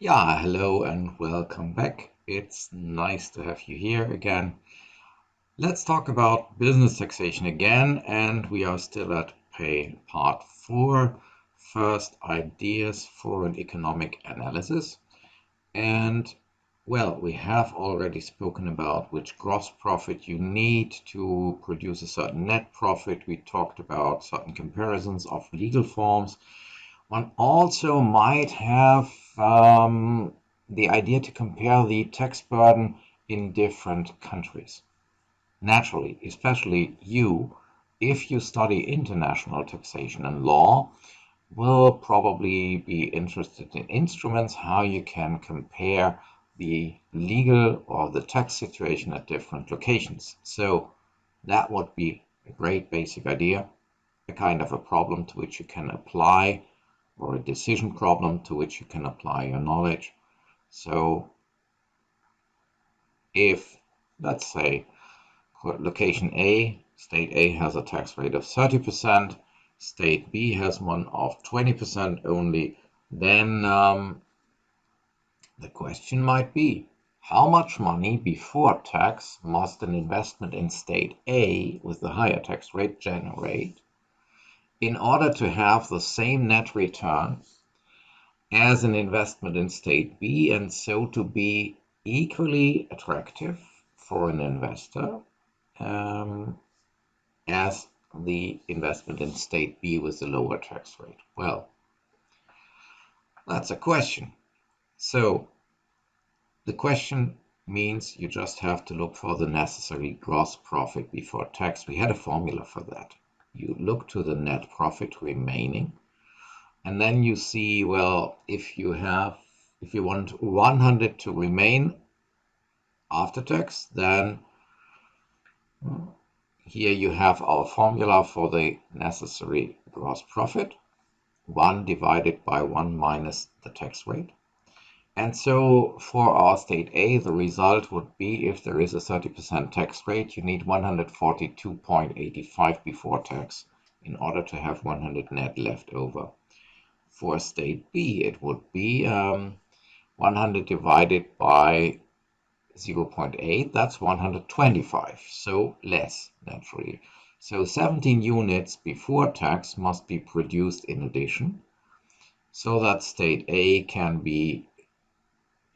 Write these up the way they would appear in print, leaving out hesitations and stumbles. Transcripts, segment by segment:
Yeah, hello and welcome back. It's nice to have you here again. Let's talk about business taxation again, and we are still at part 4, first ideas for an economic analysis. And well, we have already spoken about which gross profit you need to produce a certain net profit. We talked about certain comparisons of legal forms. One also might have the idea to compare the tax burden in different countries. Naturally, especially you, if you study international taxation and law, will probably be interested in instruments, how you can compare the legal or the tax situation at different locations. So that would be a great basic idea, a kind of a problem to which you can apply, or a decision problem to which you can apply your knowledge. So if, let's say, location A, state A has a tax rate of 30%, state B has one of 20% only, then the question might be, how much money before tax must an investment in state A with the higher tax rate generate in order to have the same net return as an investment in state B, and so to be equally attractive for an investor um, as the investment in state B with the lower tax rate? Well, that's a question. So the question means you just have to look for the necessary gross profit before tax. We had a formula for that. You look to the net profit remaining, and then you see, well, if you want 100 to remain after tax, then here you have our formula for the necessary gross profit, 1 divided by 1 minus the tax rate. And so for our state A, the result would be, if there is a 30% tax rate, you need 142.85 before tax in order to have 100 net left over. For state B, it would be 100 divided by 0.8, that's 125, so less, naturally. So 17 units before tax must be produced in addition, so that state A can be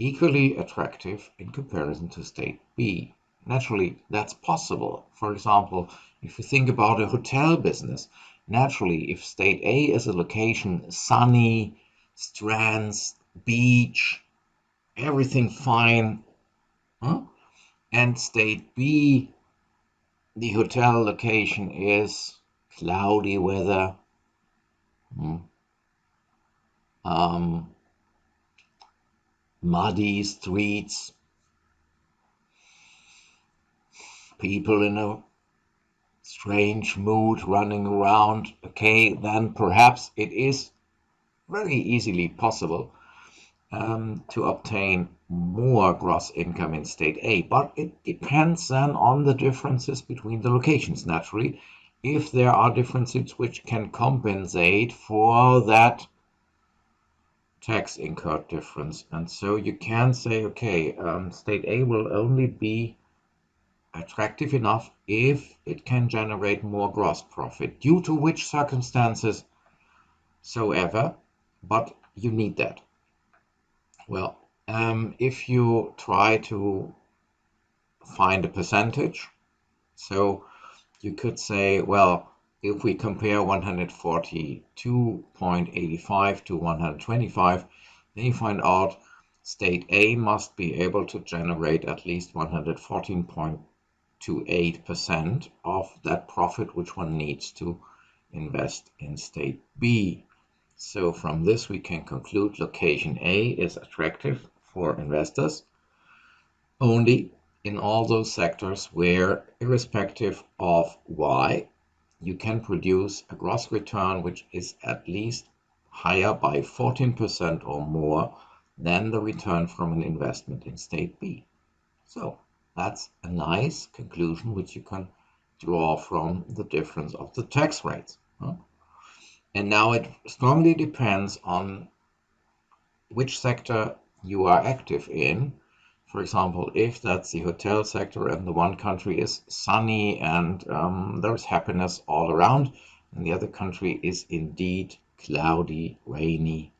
equally attractive in comparison to state B. Naturally, that's possible. For example, if you think about a hotel business, naturally, if state A is a location, sunny, strands, beach, everything fine, huh? And state B, the hotel location is cloudy weather, hmm, um, muddy streets, people in a strange mood running around. Okay, then perhaps it is very easily possible to obtain more gross income in state A, but it depends then on the differences between the locations, naturally. If there are differences which can compensate for that tax incurred difference. And so you can say, okay, state A will only be attractive enough if it can generate more gross profit, due to which circumstances soever, but you need that. Well, if you try to find a percentage, so you could say, well, if we compare 142.85 to 125, then you find out state A must be able to generate at least 114.28% of that profit which one needs to invest in state B. So from this we can conclude location A is attractive for investors only in all those sectors where, irrespective of Y, you can produce a gross return which is at least higher by 14% or more than the return from an investment in state B. So that's a nice conclusion which you can draw from the difference of the tax rates. And now it strongly depends on which sector you are active in. For example, if that's the hotel sector and the one country is sunny and there's happiness all around, and the other country is indeed cloudy, rainy,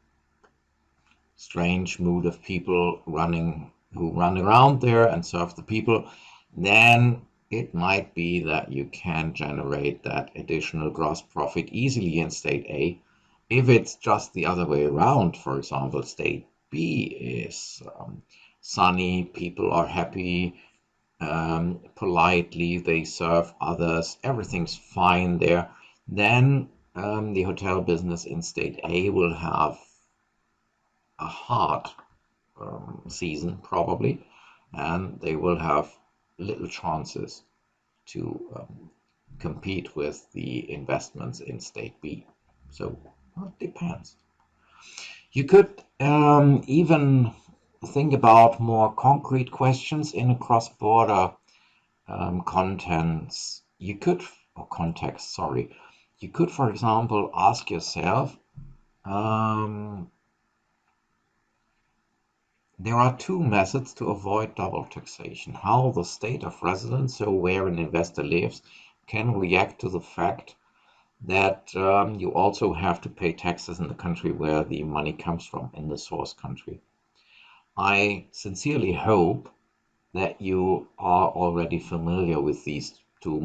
strange mood of people who run around there and serve the people, then it might be that you can generate that additional gross profit easily in state A. If it's just the other way around, for example, state B is sunny, people are happy, politely, they serve others, everything's fine there, then the hotel business in state A will have a hard season probably, and they will have little chances to compete with the investments in state B. So it depends. You could even think about more concrete questions in a cross-border contents. You could, or context, sorry. You could, for example, ask yourself, there are two methods to avoid double taxation. How the state of residence, so where an investor lives, can react to the fact that you also have to pay taxes in the country where the money comes from, in the source country. I sincerely hope that you are already familiar with these two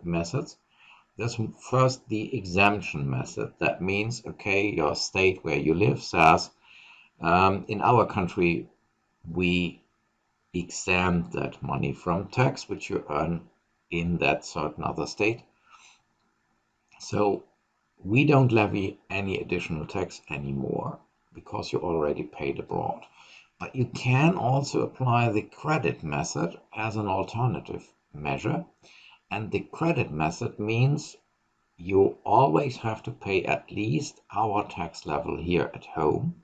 methods. There's first the exemption method. That means, okay, your state where you live says, in our country, we exempt that money from tax which you earn in that certain other state. So we don't levy any additional tax anymore because you already paid abroad. But you can also apply the credit method as an alternative measure. And the credit method means you always have to pay at least our tax level here at home.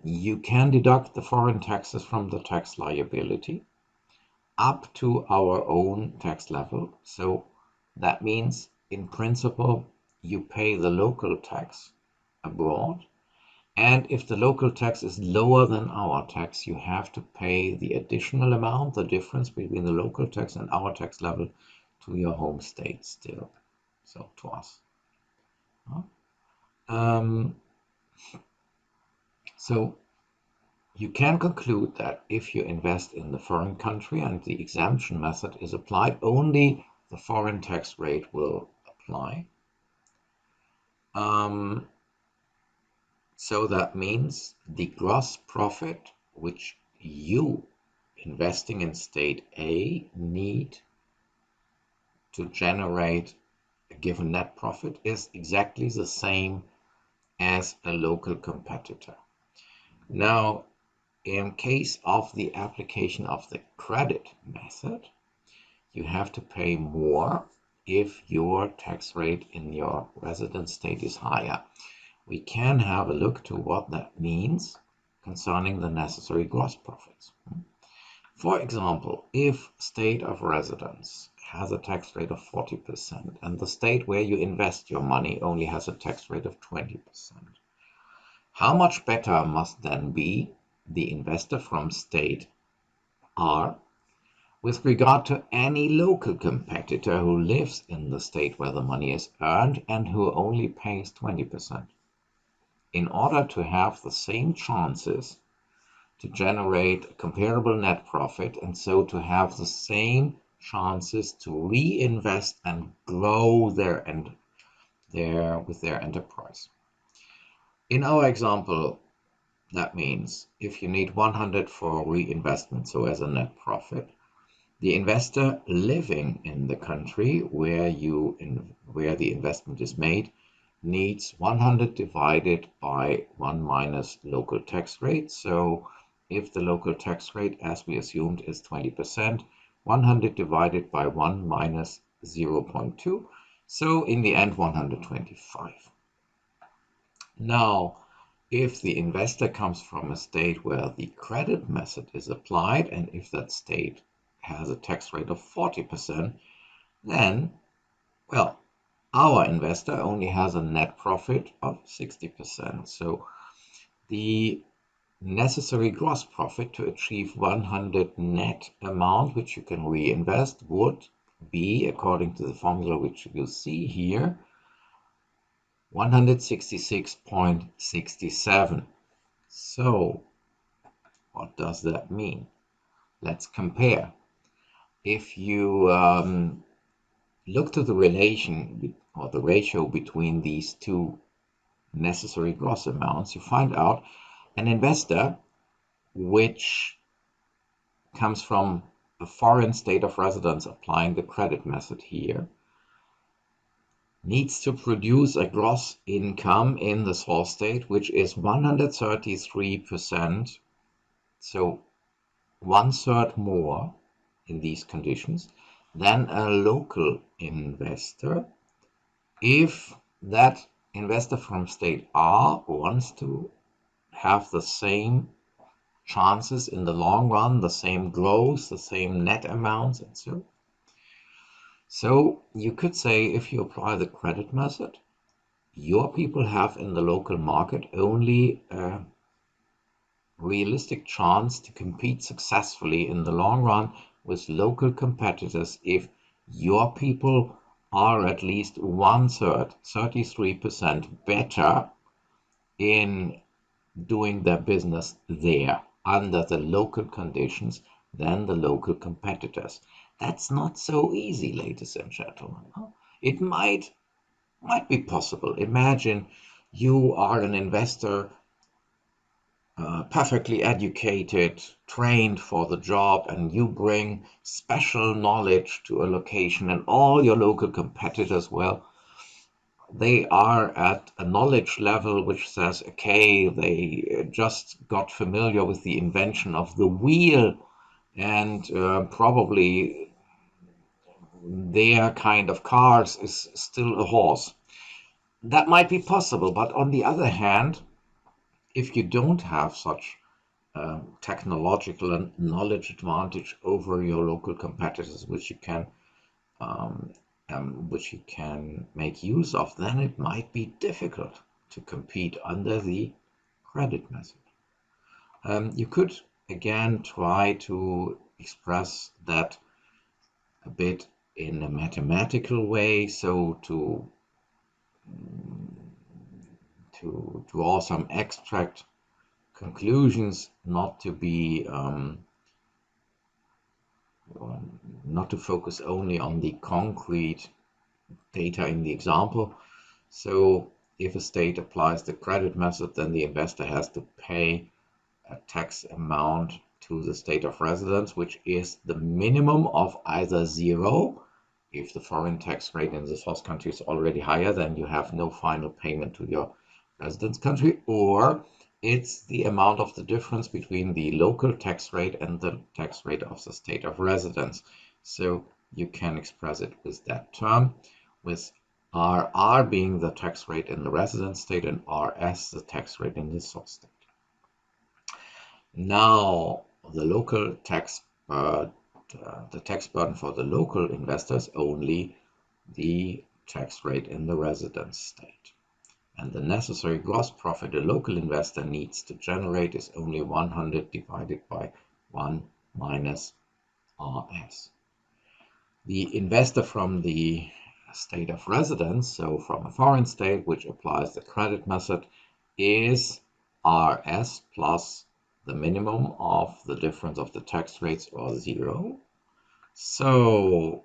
You can deduct the foreign taxes from the tax liability up to our own tax level. So that means, in principle, you pay the local tax abroad. And if the local tax is lower than our tax, you have to pay the additional amount, the difference between the local tax and our tax level, to your home state still. So to us. So you can conclude that if you invest in the foreign country and the exemption method is applied, only the foreign tax rate will apply. So that means the gross profit which you investing in state A need to generate a given net profit is exactly the same as a local competitor. Now, in case of the application of the credit method, you have to pay more if your tax rate in your residence state is higher. We can have a look to what that means concerning the necessary gross profits. For example, if state of residence has a tax rate of 40% and the state where you invest your money only has a tax rate of 20%, how much better must then be the investor from state R with regard to any local competitor who lives in the state where the money is earned and who only pays 20%? In order to have the same chances to generate a comparable net profit and so to have the same chances to reinvest and grow with their enterprise. In our example, that means if you need 100 for reinvestment, so as a net profit, the investor living in the country where the investment is made needs 100 divided by 1 minus local tax rate. So if the local tax rate, as we assumed, is 20%, 100 divided by 1 minus 0.2. So in the end, 125. Now, if the investor comes from a state where the credit method is applied, and if that state has a tax rate of 40%, then, well, our investor only has a net profit of 60%. So the necessary gross profit to achieve 100 net amount, which you can reinvest, would be, according to the formula which you see here, 166.67. So what does that mean? Let's compare. If you look to the relation or the ratio between these two necessary gross amounts, you find out an investor which comes from a foreign state of residence applying the credit method here needs to produce a gross income in the source state which is 133%, so 1/3 more in these conditions than a local investor if that investor from state R wants to have the same chances in the long run, the same growth, the same net amounts, and so. So you could say if you apply the credit method, your people have in the local market only a realistic chance to compete successfully in the long run with local competitors if your people are at least 1/3, 33% better in doing their business there under the local conditions than the local competitors. That's not so easy, ladies and gentlemen. It might be possible. Imagine you are an investor, perfectly educated, trained for the job, and you bring special knowledge to a location, and all your local competitors, well, they are at a knowledge level which says, okay, they just got familiar with the invention of the wheel, and probably their kind of cars is still a horse. That might be possible, but on the other hand, if you don't have such technological and knowledge advantage over your local competitors, which you can make use of, then it might be difficult to compete under the credit method. You could again try to express that a bit in a mathematical way, so to draw some abstract conclusions, not to focus only on the concrete data in the example. So if a state applies the credit method, then the investor has to pay a tax amount to the state of residence, which is the minimum of either 0. If the foreign tax rate in the source country is already higher, then you have no final payment to your residence country, or it's the amount of the difference between the local tax rate and the tax rate of the state of residence. So you can express it with that term, with RR being the tax rate in the residence state and RS the tax rate in the source state. Now, the tax burden for the local investors only the tax rate in the residence state. And the necessary gross profit a local investor needs to generate is only 100 divided by 1 minus RS. The investor from the state of residence, so from a foreign state which applies the credit method, is RS plus the minimum of the difference of the tax rates, or 0. So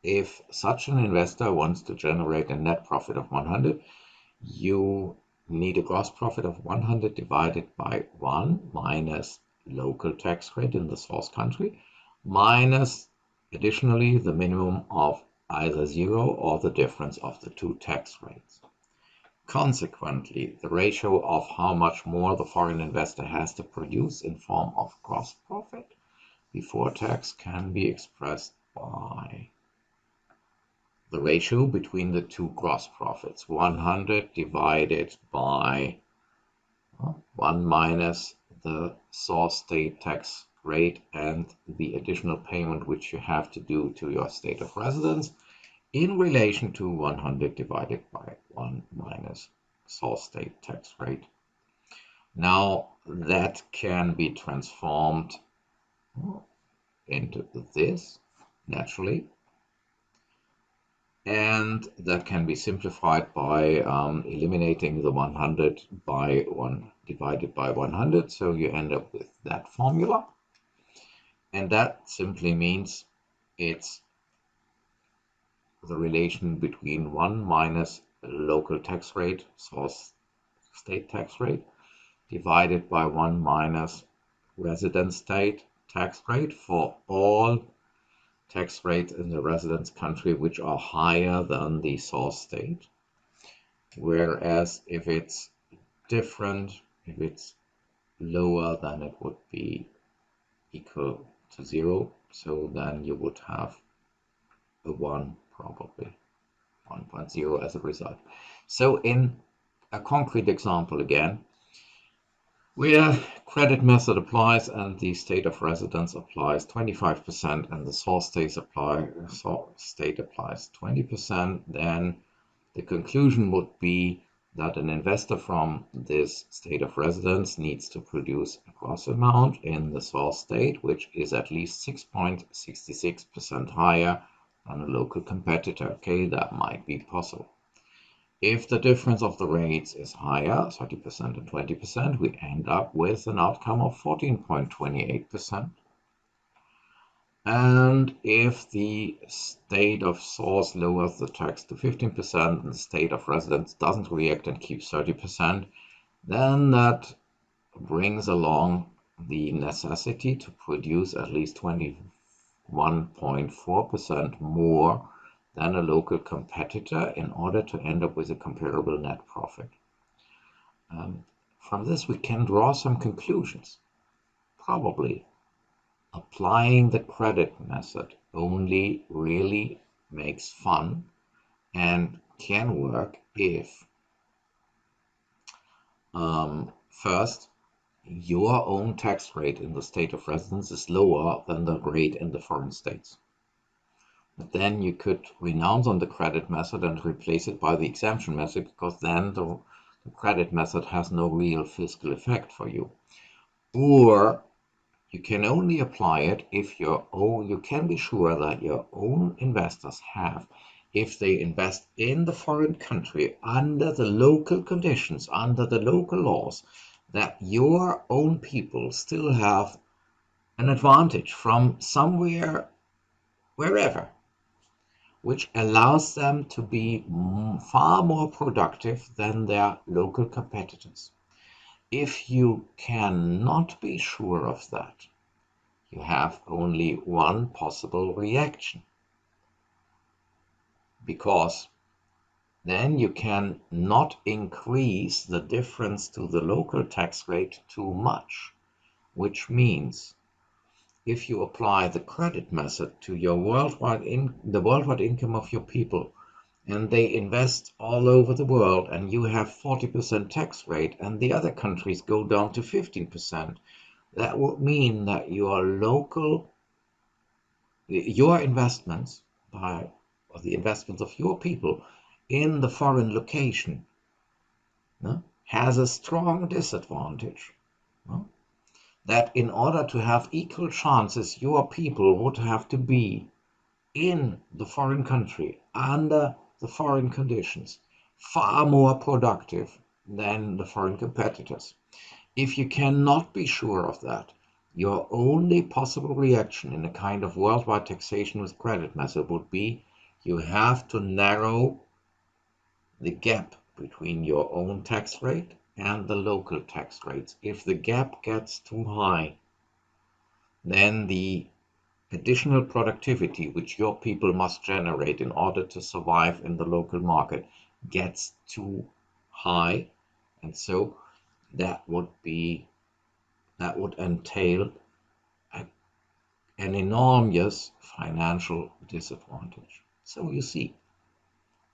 if such an investor wants to generate a net profit of 100, you need a gross profit of 100 divided by 1 minus local tax rate in the source country, minus additionally the minimum of either 0 or the difference of the two tax rates. Consequently, the ratio of how much more the foreign investor has to produce in form of gross profit before tax can be expressed by the ratio between the two gross profits, 100 divided by 1 minus the source state tax rate and the additional payment which you have to do to your state of residence, in relation to 100 divided by 1 minus source state tax rate. Now that can be transformed into this naturally, and that can be simplified by eliminating the 100 by 1 divided by 100, so you end up with that formula, and that simply means it's the relation between 1 minus local tax rate, source state tax rate, divided by 1 minus resident state tax rate for all tax rates in the residence country which are higher than the source state. Whereas if it's different, if it's lower, then it would be equal to 0. So then you would have a 1, probably 1.0 as a result. So in a concrete example again, where credit method applies and the state of residence applies 25% and the source state applies 20%, then the conclusion would be that an investor from this state of residence needs to produce a gross amount in the source state, which is at least 6.66% higher than a local competitor. Okay, that might be possible. If the difference of the rates is higher, 30% and 20%, we end up with an outcome of 14.28%. And if the state of source lowers the tax to 15% and the state of residence doesn't react and keeps 30%, then that brings along the necessity to produce at least 21.4% more than a local competitor in order to end up with a comparable net profit. From this we can draw some conclusions. Probably applying the credit method only really makes fun and can work if first, your own tax rate in the state of residence is lower than the rate in the foreign states. But then you could renounce on the credit method and replace it by the exemption method, because then the credit method has no real fiscal effect for you. Or you can only apply it if you can be sure that your own investors have, if they invest in the foreign country under the local conditions, under the local laws, that your own people still have an advantage from somewhere, wherever, which allows them to be far more productive than their local competitors. If you cannot be sure of that, you have only one possible reaction, because then you can not increase the difference to the local tax rate too much, which means if you apply the credit method to your the worldwide income of your people, and they invest all over the world, and you have 40% tax rate and the other countries go down to 15%, that would mean that your investments or the investments of your people in the foreign location has a strong disadvantage. That in order to have equal chances, your people would have to be in the foreign country under the foreign conditions, far more productive than the foreign competitors. If you cannot be sure of that, your only possible reaction in a kind of worldwide taxation with credit method would be you have to narrow the gap between your own tax rate and the local tax rates. If the gap gets too high, then the additional productivity which your people must generate in order to survive in the local market gets too high, and so that would entail an enormous financial disadvantage. So you see,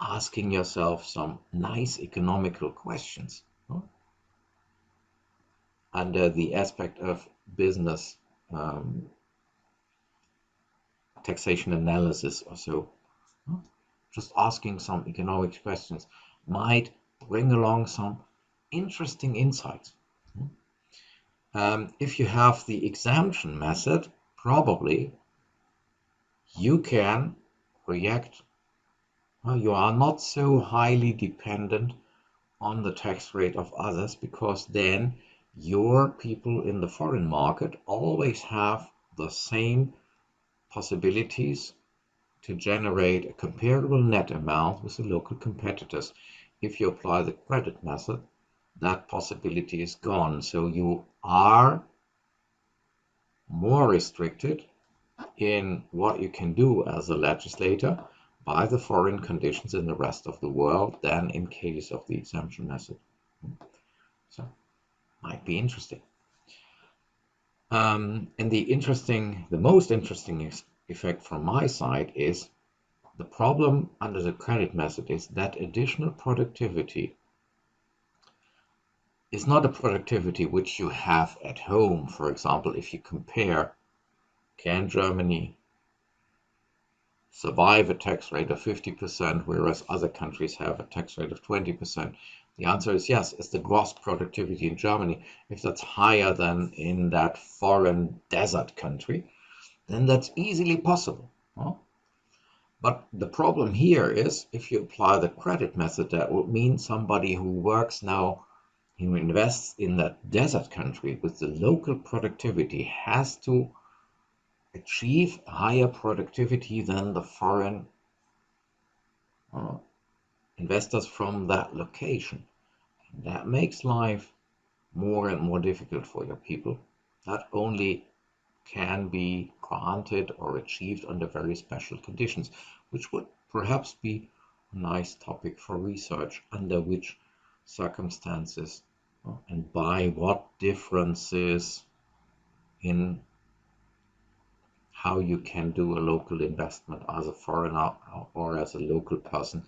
asking yourself some nice economical questions under the aspect of business taxation analysis or so, just asking some economic questions might bring along some interesting insights. If you have the exemption method, probably you can react, well, you are not so highly dependent on the tax rate of others, because then your people in the foreign market always have the same possibilities to generate a comparable net amount with the local competitors. If you apply the credit method, that possibility is gone. So you are more restricted in what you can do as a legislator by the foreign conditions in the rest of the world than in case of the exemption method. So, might be interesting. And the most interesting effect from my side is the problem under the credit method is that additional productivity is not a productivity which you have at home. For example, if you compare, can Germany survive a tax rate of 50%, whereas other countries have a tax rate of 20%? The answer is yes. Is the gross productivity in Germany, if that's higher than in that foreign desert country, then that's easily possible. Huh? But the problem here is, if you apply the credit method, that would mean somebody who works now, who invests in that desert country with the local productivity, has to achieve higher productivity than the foreign investors from that location. And that makes life more and more difficult for your people. That only can be granted or achieved under very special conditions, which would perhaps be a nice topic for research. Under which circumstances and by what differences in how you can do a local investment as a foreigner or as a local person,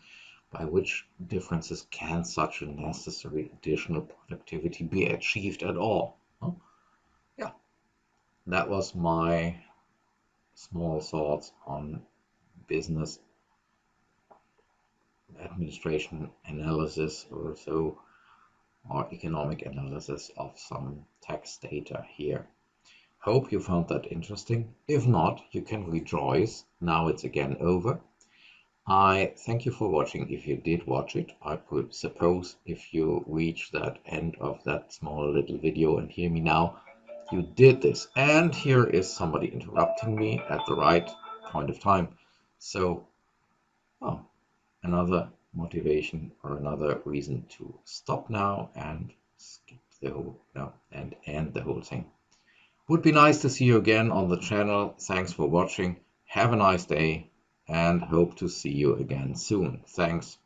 by which differences can such a necessary additional productivity be achieved at all? Yeah, that was my small thoughts on business administration analysis or so, or economic analysis of some tax data here. Hope you found that interesting. If not, you can rejoice. Now it's again over. I thank you for watching. If you did watch it, I would suppose if you reach that end of that small little video and hear me now, you did this. And here is somebody interrupting me at the right point of time. So, another motivation or another reason to stop now and skip the whole, and end the whole thing. Would be nice to see you again on the channel. Thanks for watching. Have a nice day and hope to see you again soon. Thanks.